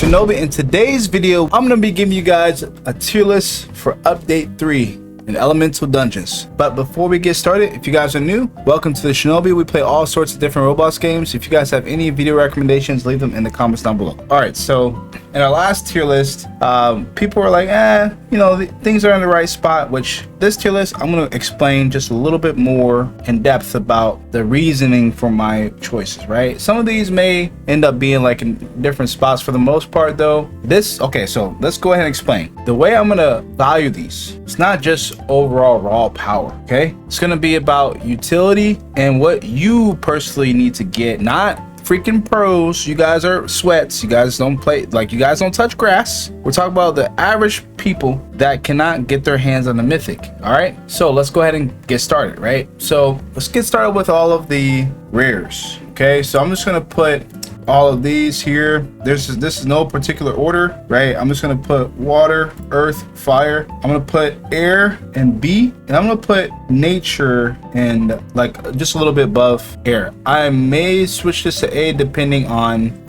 Shinobi. In today's video, I'm gonna be giving you guys a tier list for update 3 in Elemental Dungeons. But before we get started, if you guys are new, welcome to the Shinobi. We play all sorts of different Roblox games. If you guys have any video recommendations, leave them in the comments down below. All right, so in our last tier list, people were like, you know, things are in the right spot, which this tier list, I'm going to explain just a little bit more in depth about the reasoning for my choices, right? Some of these may end up being like in different spots. For the most part though, okay, so let's go ahead and explain. The way I'm going to value these, it's not just overall raw power, okay? It's going to be about utility and what you personally need to get, not freaking pros. You guys are sweats. You guys don't play, like, you guys don't touch grass. We're talking about the average people that cannot get their hands on the mythic. All right, so let's go ahead and get started, right? So let's get started with all of the rares. Okay, so I'm just gonna put all of these here. This is no particular order, right? I'm just gonna put water, earth, fire. I'm gonna put air and B, and I'm gonna put nature and like just a little bit above air. I may switch this to A depending on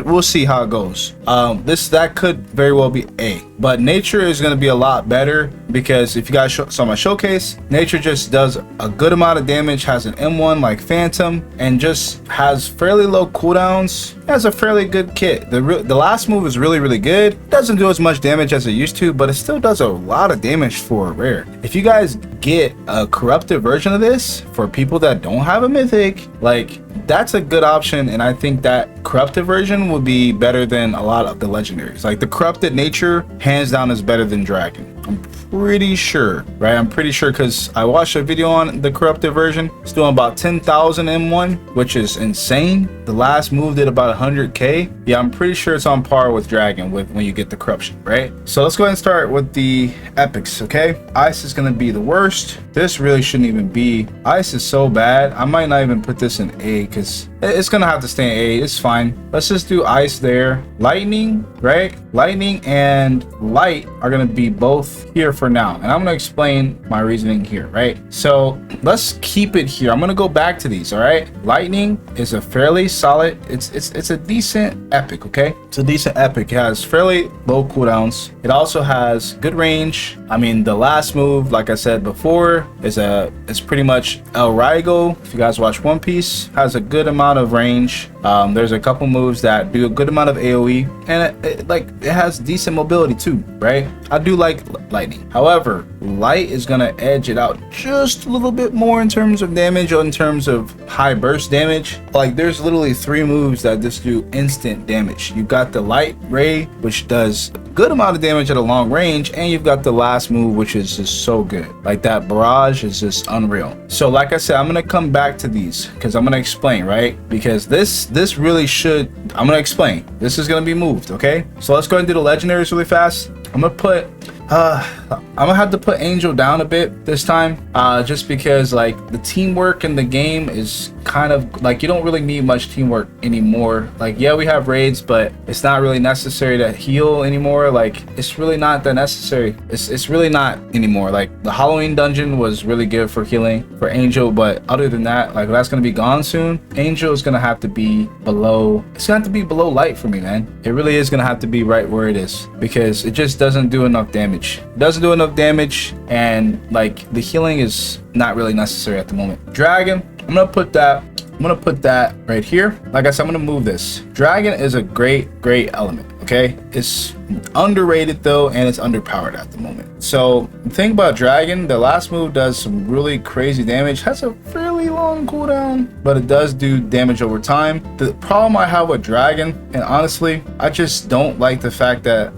we'll see how it goes. That could very well be A, but nature is gonna be a lot better because if you guys saw my showcase, nature just does a good amount of damage, has an M1 like Phantom, and just has fairly low cooldowns. It has a fairly good kit. The last move is really good. It doesn't do as much damage as it used to, but it still does a lot of damage for a rare. If you guys get a corrupted version of this for people that don't have a mythic, like, that's a good option, and I think that corrupted version would be better than a lot of the legendaries. Like, the corrupted nature hands down is better than dragon. I'm pretty sure, right? I'm pretty sure because I watched a video on the corrupted version. It's doing about 10,000 M1, which is insane. The last move did about 100k. Yeah, I'm pretty sure it's on par with dragon when you get the corruption, right? So let's go ahead and start with the epics. Okay, ice is going to be the worst. This really shouldn't even be. Ice is so bad, I might not even put this in A because it's gonna have to stay in A. It's fine. Let's just do ice there. Lightning, right? Lightning and light are gonna be both here for now, and I'm gonna explain my reasoning here, right? So let's keep it here. I'm gonna go back to these. All right, lightning is a fairly solid, it's a decent epic. Okay, it's a decent epic. It has fairly low cooldowns. It also has good range. I mean, the last move, like I said before, it's pretty much El Raigo. If you guys watch One Piece, has a good amount of range. There's a couple moves that do a good amount of AoE, and it has decent mobility too, right? I do like lightning. However, light is gonna edge it out just a little bit more in terms of damage, or in terms of high burst damage. Like, there's literally 3 moves that just do instant damage. You've got the light ray, which does a good amount of damage at a long range, and you've got the last move, which is just so good. Like, that barrage is just unreal. So like I said, I'm gonna come back to these because I'm gonna explain, right? Because this really should, I'm gonna explain. This is gonna be moved, okay? So let's go ahead and do the legendaries really fast. I'm gonna have to put Angel down a bit this time, just because, like, the teamwork in the game is kind of like, you don't really need much teamwork anymore. Like, yeah, we have raids, but it's not really necessary to heal anymore. Like, it's really not that necessary. It's really not anymore. Like, the Halloween dungeon was really good for healing for Angel, but other than that, like, that's gonna be gone soon. Angel is gonna have to be below, it's gonna have to be below light for me, man. It really is gonna have to be right where it is, because it just doesn't do enough damage. It doesn't do enough damage, and like, the healing is not really necessary at the moment. Dragon, I'm gonna put that right here. Like I said, I'm gonna move this. Dragon is a great element. Okay, it's underrated though, and it's underpowered at the moment. So the thing about dragon, the last move does some really crazy damage, has a fairly long cooldown, but it does do damage over time. The problem I have with dragon, and honestly, I just don't like the fact that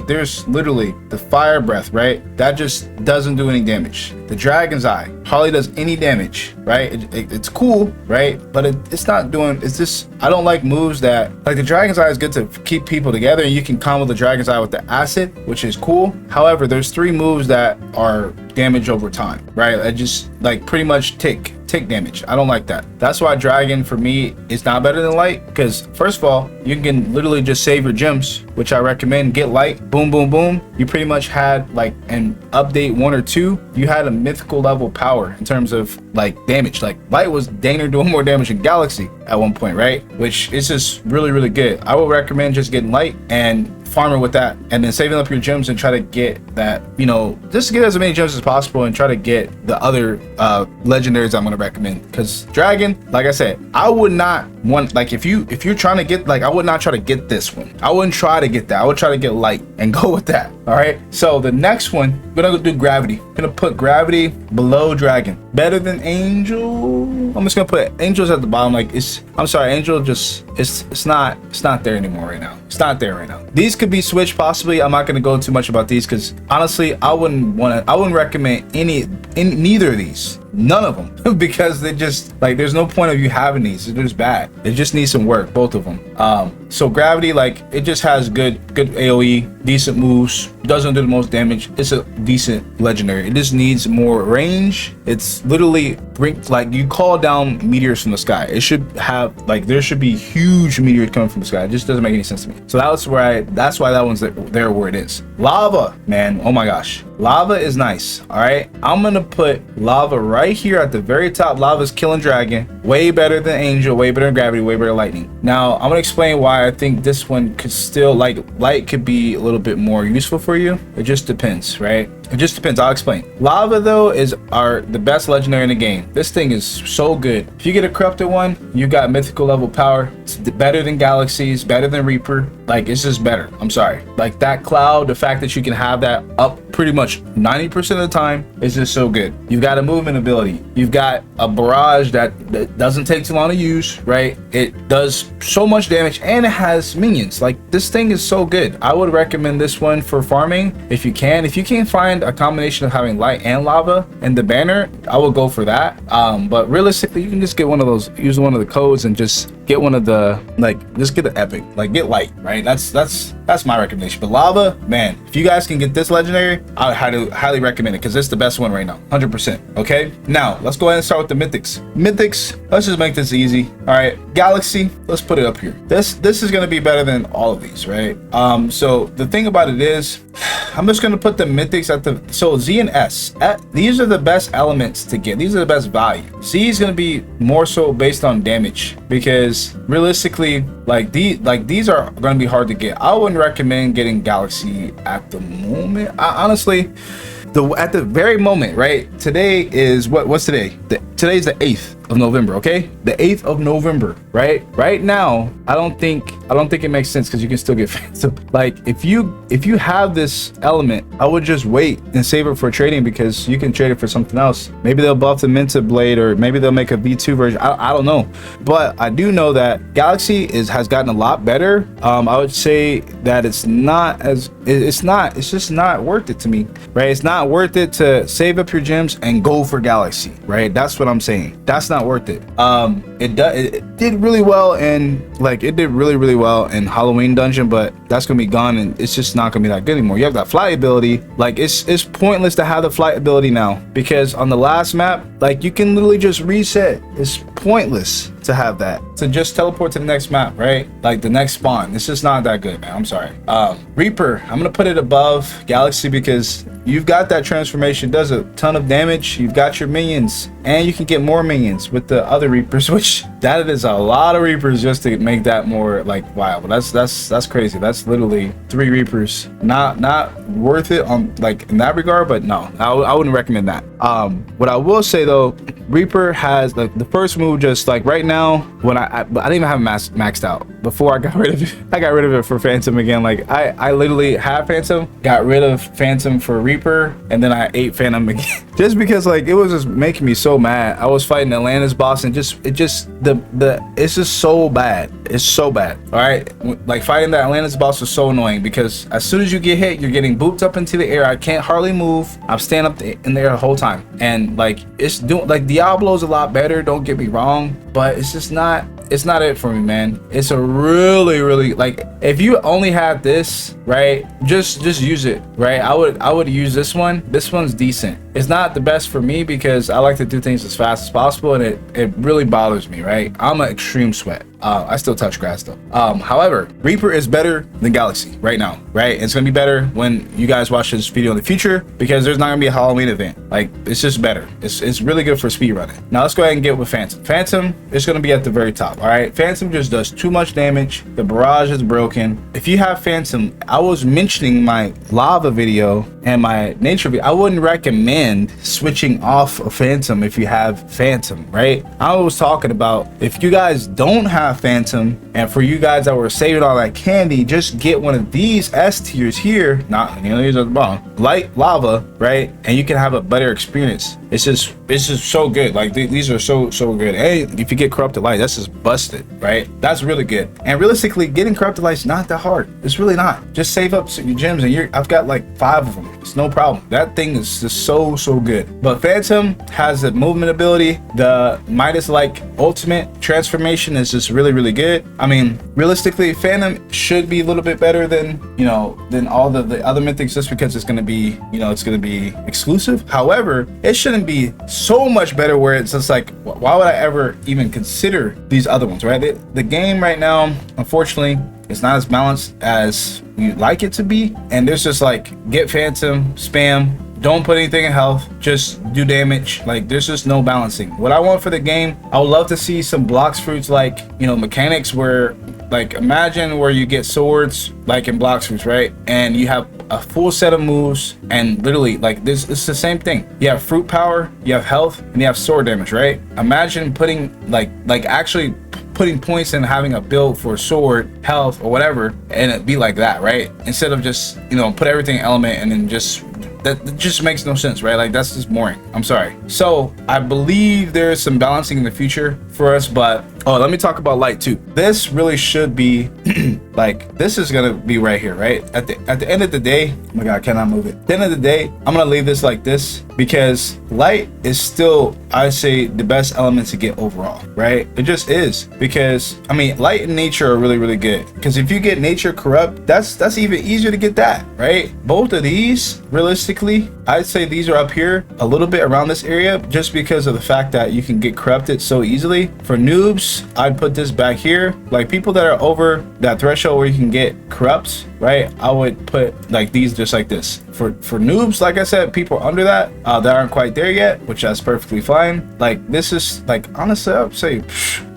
there's literally the fire breath, right? That just doesn't do any damage. The dragon's eye hardly does any damage, right? It's cool, right? But it's not doing, it's just, I don't like moves that, like, the dragon's eye is good to keep people together, and you can combo the dragon's eye with the acid, which is cool. However, there's 3 moves that are damage over time, right? I just, like, pretty much tick damage. I don't like that. That's why dragon for me is not better than light, because first of all, you can literally just save your gems which I recommend. Get light, boom, boom, boom. You pretty much had like an update 1 or 2. You had a mythical level power in terms of like damage. Like light was dang near doing more damage than galaxy at one point, right? Which is just really, really good. I would recommend just getting light and farming with that, and then saving up your gems and try to get that, you know, just get as many gems as possible and try to get the other legendaries I'm going to recommend. Because dragon, like I said, I would not want, like if you're trying to get, like I would not try to get this one. I wouldn't try to get that. I would try to get light and go with that. All right, so the next one, we're gonna do gravity. I'm gonna put gravity below dragon. Better than angel. I'm just gonna put angels at the bottom. Like I'm sorry, angel just it's not there anymore right now. It's not there right now. These could be switched possibly. I'm not gonna go too much about these because honestly I wouldn't recommend neither of these. None of them because they just like there's no point of you having these. They're just bad. It just needs some work, both of them. So gravity, like it just has good AoE, decent moves, doesn't do the most damage. It's a decent legendary. It just needs more range. It's literally like you call down meteors from the sky. It should have like there should be huge meteors coming from the sky. It just doesn't make any sense to me. So that's why that one's there where it is. Lava, man, oh my gosh, lava is nice. All right, I'm gonna put lava right here at the very top. Lava's killing dragon, way better than angel, way better than gravity, way better than lightning. Now I'm gonna explain why I think this one could still, like, light could be a little bit more useful for you. It just depends, right? It just depends. I'll explain. Lava though is the best legendary in the game. This thing is so good. If you get a corrupted one, you got mythical level power. It's better than galaxies, better than Reaper. Like it's just better. I'm sorry. Like that cloud, the fact that you can have that up pretty much 90% of the time is just so good. You've got a movement ability. You've got a barrage that doesn't take too long to use, right? It does so much damage and it has minions. Like this thing is so good. I would recommend this one for farming if you can. If you can find a combination of having light and lava and the banner, I would go for that. But realistically, you can just get one of those, use one of the codes and just get one of the, like, just get the epic, like get light, right? That's my recommendation. But lava, man, if you guys can get this legendary, I would highly recommend it because it's the best one right now, 100%. Okay, now let's go ahead and start with the mythics. Let's just make this easy. All right, galaxy, let's put it up here. This is going to be better than all of these, right? So the thing about it is, I'm just going to put the mythics at the, so Z and S, these are the best elements to get. These are the best value. Z is going to be more so based on damage because realistically, like these are going to be hard to get. I wouldn't recommend getting galaxy at the moment. Honestly, at the very moment, right? Today is what's today? Today's the 8th of November, okay? The 8th of November, right? Right now, I don't think it makes sense because you can still get phantom. Like if you have this element, I would just wait and save it for trading because you can trade it for something else. Maybe they'll buff the Minta Blade or maybe they'll make a V2 version. I don't know. But I do know that Galaxy has gotten a lot better. I would say that it's just not worth it to me, right? It's not worth it to save up your gems and go for Galaxy, right? That's what I'm saying. That's not worth it. It did really well really well in Halloween dungeon, but that's gonna be gone and it's just not gonna be that good anymore. You have that flight ability. Like it's pointless to have the flight ability now because on the last map, like you can literally just reset. It's pointless to have that, to just teleport to the next map, right? Like the next spawn. It's just not that good, man. I'm sorry. Reaper, I'm gonna put it above Galaxy because you've got that transformation, does a ton of damage. You've got your minions and you can get more minions with the other Reapers, which that is a lot of Reapers just to make that more like viable. That's crazy. That's literally 3 Reapers. Not worth it on like in that regard, but no, I wouldn't recommend that. What I will say though, Reaper has like the first move, just like right now when I didn't even have maxed out before I got rid of it. I got rid of it for Phantom again. Like I literally had Phantom, got rid of Phantom for Reaper, and then I ate Phantom again just because like it was just making me so mad. I was fighting Atlantis boss and it's just so bad. It's so bad. All right, like fighting that Atlantis boss was so annoying because as soon as you get hit, you're getting booped up into the air. I can't hardly move. I'm standing up in the air the whole time, and like it's doing, like Diablo's a lot better, don't get me wrong, but it's just not, it's not it for me, man. It's a really like, if you only had this, right, just use it, right? I would use this one. This one's decent. It's not the best for me because I like to do things as fast as possible, and it really bothers me, right? I'm an extreme sweat. I still touch grass though. However, Reaper is better than Galaxy right now, right? It's gonna be better when you guys watch this video in the future, because there's not gonna be a Halloween event. Like, it's just better. It's really good for speed running. Now let's go ahead and get with Phantom. Phantom is gonna be at the very top. All right, Phantom just does too much damage. The barrage is broken. If you have Phantom, I was mentioning my lava video and my nature video, I wouldn't recommend switching off a Phantom if you have Phantom, right? I was talking about if you guys don't have Phantom, and for you guys that were saving all that candy, just get one of these S tiers here, not any of these at the bottom, light lava, right? And you can have a better experience. It's just so good. Like, these are so good. Hey, if you get corrupted light, that's just busted, right? That's really good. And realistically, getting corrupted light's not that hard. It's really not. Just save up your gems, and I've got like 5 of them. It's no problem. That thing is just so good. But Phantom has the movement ability. The Midas like ultimate transformation is just really good. I mean, realistically, Phantom should be a little bit better than, you know, than all the other mythics, just because it's gonna be, you know, it's gonna be exclusive. However, it shouldn't be so much better where it's just like, why would I ever even consider these other ones, right? The game right now, unfortunately, it's not as balanced as you'd like it to be. And there's just like, get Phantom, spam, don't put anything in health, just do damage. Like, there's just no balancing. What I want for the game, I would love to see some blocks fruits, like, you know, mechanics where, like, imagine where you get swords like in blocks fruits, right? And you have a full set of moves, and literally, like, this it's the same thing. You have fruit power, you have health, and you have sword damage, right? Imagine putting like actually putting points and having a build for sword, health, or whatever, and it be like that, right? Instead of just, you know, put everything in element and then just, that just makes no sense, right? Like, that's just boring. I'm sorry. So I believe there is some balancing in the future for us, but let me talk about light too. This really should be like, this is gonna be right here, right? At the end of the day, oh my god, I cannot move it. At the end of the day, I'm gonna leave this like this, because light is still, I say, the best element to get overall, right? It just is, because I mean, light and nature are really good, because if you get nature corrupt, that's even easier to get that, right? Both of these, realistically, I'd say these are up here a little bit around this area, just because of the fact that you can get corrupted so easily. For noobs, I'd put this back here. Like, people that are over that threshold where you can get corrupts, right? I would put like these just like this. For noobs, like I said, people under that that aren't quite there yet, which that's perfectly fine. Like, this is, like, honestly, I would say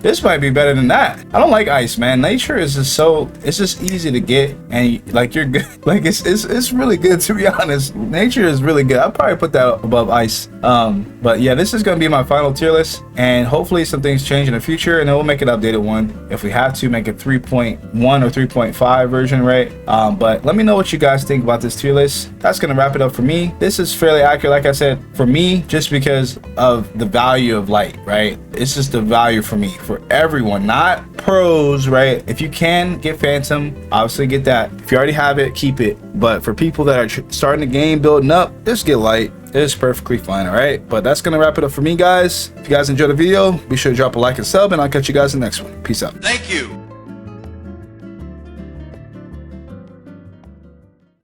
this might be better than that. I don't like ice, man. Nature is just so, it's just easy to get, and like, you're good. Like, it's really good, to be honest. Nature is really good. I'll probably put that above ice. But yeah, this is gonna be my final tier list, and hopefully some things change in the future, and then we'll make an updated one if we have to, make it 3.1 or 3.5 version, right? But let me know what you guys think about this tier list. That's gonna wrap it up for me. This is fairly accurate, like I said, for me, just because of the value of light, right? It's just the value for me. For everyone, not pros, right? If you can get Phantom, obviously get that. If you already have it, keep it. But for people that are starting the game, building up, just get light. It's perfectly fine. All right, but that's gonna wrap it up for me, guys. If you guys enjoyed the video, be sure to drop a like and sub, and I'll catch you guys in the next one. Peace out. Thank you.